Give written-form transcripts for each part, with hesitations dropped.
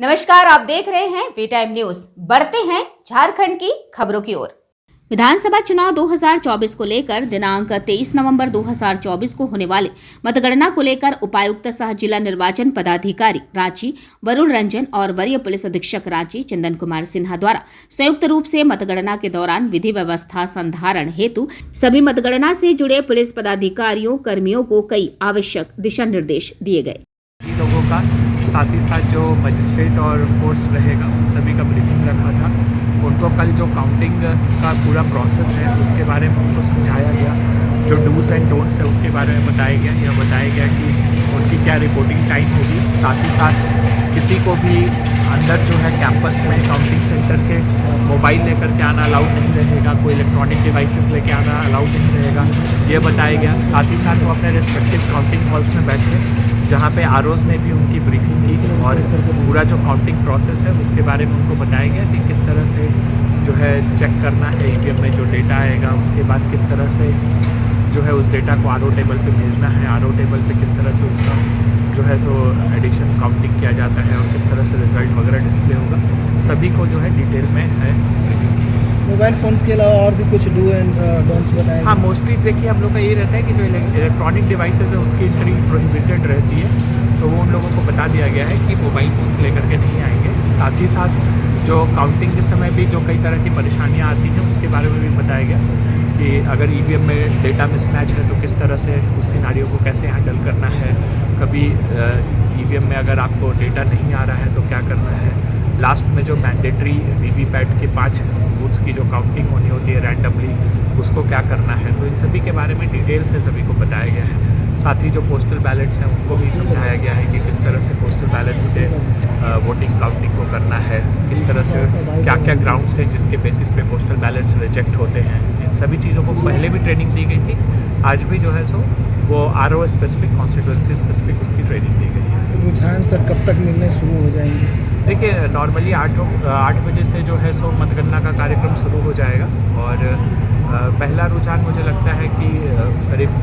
नमस्कार, आप देख रहे हैं वी टाइम न्यूज। बढ़ते हैं झारखंड की खबरों की ओर। विधानसभा चुनाव 2024 को लेकर दिनांक 23 नवंबर 2024 को होने वाले मतगणना को लेकर उपायुक्त सह जिला निर्वाचन पदाधिकारी रांची वरुण रंजन और वरीय पुलिस अधीक्षक रांची चंदन कुमार सिन्हा द्वारा संयुक्त रूप से मतगणना के दौरान विधि व्यवस्था संधारण हेतु सभी मतगणना से जुड़े पुलिस पदाधिकारियों कर्मियों को कई आवश्यक दिशा निर्देश दिए गए। लोगों का साथ ही साथ जो मजिस्ट्रेट और फोर्स रहेगा उन सभी का ब्रीफिंग रखा था। उनको कल जो काउंटिंग का पूरा प्रोसेस है उसके बारे में उनको समझाया गया, जो डूज एंड डोंट्स है उसके बारे में बताया गया। यह बताया गया कि उनकी क्या रिपोर्टिंग टाइम होगी। साथ ही साथ किसी को भी अंदर जो है कैंपस में काउंटिंग सेंटर के मोबाइल लेकर के आना अलाउड नहीं रहेगा, कोई इलेक्ट्रॉनिक डिवाइसेस लेके आना अलाउड नहीं रहेगा, ये बताया गया। साथ ही साथ वो अपने रिस्पेक्टिव काउंटिंग हॉल्स में बैठे जहाँ पे आरओज ने भी उनकी ब्रीफिंग की और पूरा जो काउंटिंग प्रोसेस है उसके बारे में उनको बताया गया कि किस तरह से जो है चेक करना है ईवीएम में जो डेटा आएगा, उसके बाद किस तरह से जो है उस डेटा को आरओ टेबल पे भेजना है, आरओ टेबल पे किस तरह से उसका जो है सो एडिशन काउंटिंग किया जाता है और किस तरह से रिजल्ट वगैरह डिस्प्ले होगा, सभी को जो है डिटेल में है ब्रीफिंग की। मोबाइल फ़ोन्स के अलावा और भी कुछ डू एंड डोंट्स बताए? हाँ, मोस्टली देखिए हम लोग का ये रहता है कि जो इलेक्ट्रॉनिक डिवाइसेस है उसकी एंट्री प्रोहिबिटेड रहती है, तो वो उन लोगों को बता दिया गया है कि मोबाइल फ़ोन्स लेकर के नहीं आएंगे। साथ ही साथ जो काउंटिंग के समय भी जो कई तरह की परेशानियाँ आती हैं उसके बारे में भी बताया गया कि अगर ईवीएम में डेटा मिसमैच है तो किस तरह से उस सिनारियो को कैसे हैंडल करना है। कभी ईवीएम में अगर आपको डेटा नहीं आ रहा है तो क्या करना है। लास्ट में जो मैंडेटरी वीवीपैट के 5 बूथ्स की जो काउंटिंग होनी होती है रैंडमली, उसको क्या करना है, तो इन सभी के बारे में डिटेल से सभी को बताया गया है। साथ ही जो पोस्टल बैलेट्स हैं उनको भी समझाया गया है कि किस तरह से पोस्टल बैलेट्स के वोटिंग काउंटिंग को करना है, किस तरह से क्या क्या ग्राउंड्स हैं जिसके बेसिस पे पोस्टल बैलेट्स रिजेक्ट होते हैं। इन सभी चीज़ों को पहले भी ट्रेनिंग दी गई थी, आज भी जो है सो वो आरओ स्पेसिफिक कॉन्स्टिट्यूंसी स्पेसिफिक उसकी ट्रेनिंग दी गई है। रुझान सर कब तक मिलने शुरू हो जाएंगे? देखिए नॉर्मली 8 बजे से जो है सो मतगणना का कार्यक्रम शुरू हो जाएगा और पहला रुझान मुझे लगता है कि करीब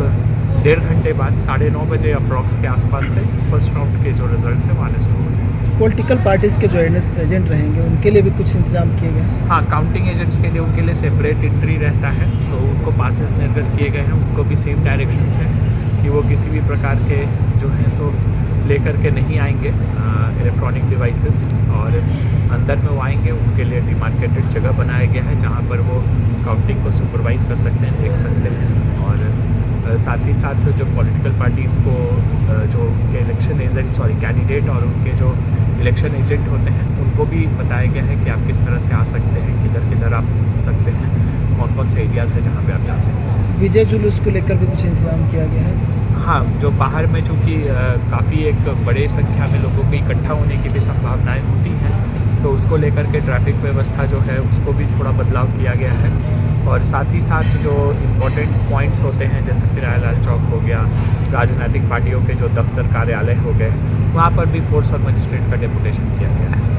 1.5 घंटे बाद 9:30 बजे अप्रॉक्स के आसपास से फर्स्ट राउंड के जो रिजल्ट्स हैं वो आने शुरू हो जाएंगे। पॉलिटिकल पार्टीज़ के जो एजेंट रहेंगे उनके लिए भी कुछ इंतजाम किए गए हैं? हाँ, काउंटिंग एजेंट्स के लिए उनके लिए सेपरेट एंट्री रहता है, तो उनको पासेस निर्गत किए गए हैं। उनको भी सेम डायरेक्शंस हैं कि वो किसी भी प्रकार के जो है सो लेकर के नहीं आएंगे इलेक्ट्रॉनिक डिवाइसेस, और अंदर में वो आएंगे उनके लिए डिमार्केटेड जगह बनाया गया है जहाँ पर वो काउंटिंग को सुपरवाइज़ कर सकते हैं, देख सकते हैं। और साथ ही साथ जो पॉलिटिकल पार्टीज़ को जो उनके इलेक्शन एजेंट कैंडिडेट और उनके जो इलेक्शन एजेंट होते हैं उनको भी बताया गया है कि आप किस तरह से आ सकते हैं, किधर किधर आप घूम सकते हैं, कौन कौन से एरियाज़ है जहाँ पे आप जा सकते हैं। विजय जुलूस को लेकर भी कुछ इंतजाम किया गया है? हाँ, जो बाहर में चूँकि काफ़ी एक बड़े संख्या में लोगों के इकट्ठा होने की भी संभावनाएं होती हैं, तो उसको लेकर के ट्रैफिक व्यवस्था जो है उसको भी थोड़ा बदलाव किया गया है। और साथ ही साथ जो इम्पोर्टेंट पॉइंट्स होते हैं जैसे फिरायलाल चौक हो गया, राजनीतिक पार्टियों के जो दफ्तर कार्यालय हो गए, वहाँ पर भी फोर्स और मजिस्ट्रेट का डेपुटेशन किया गया है।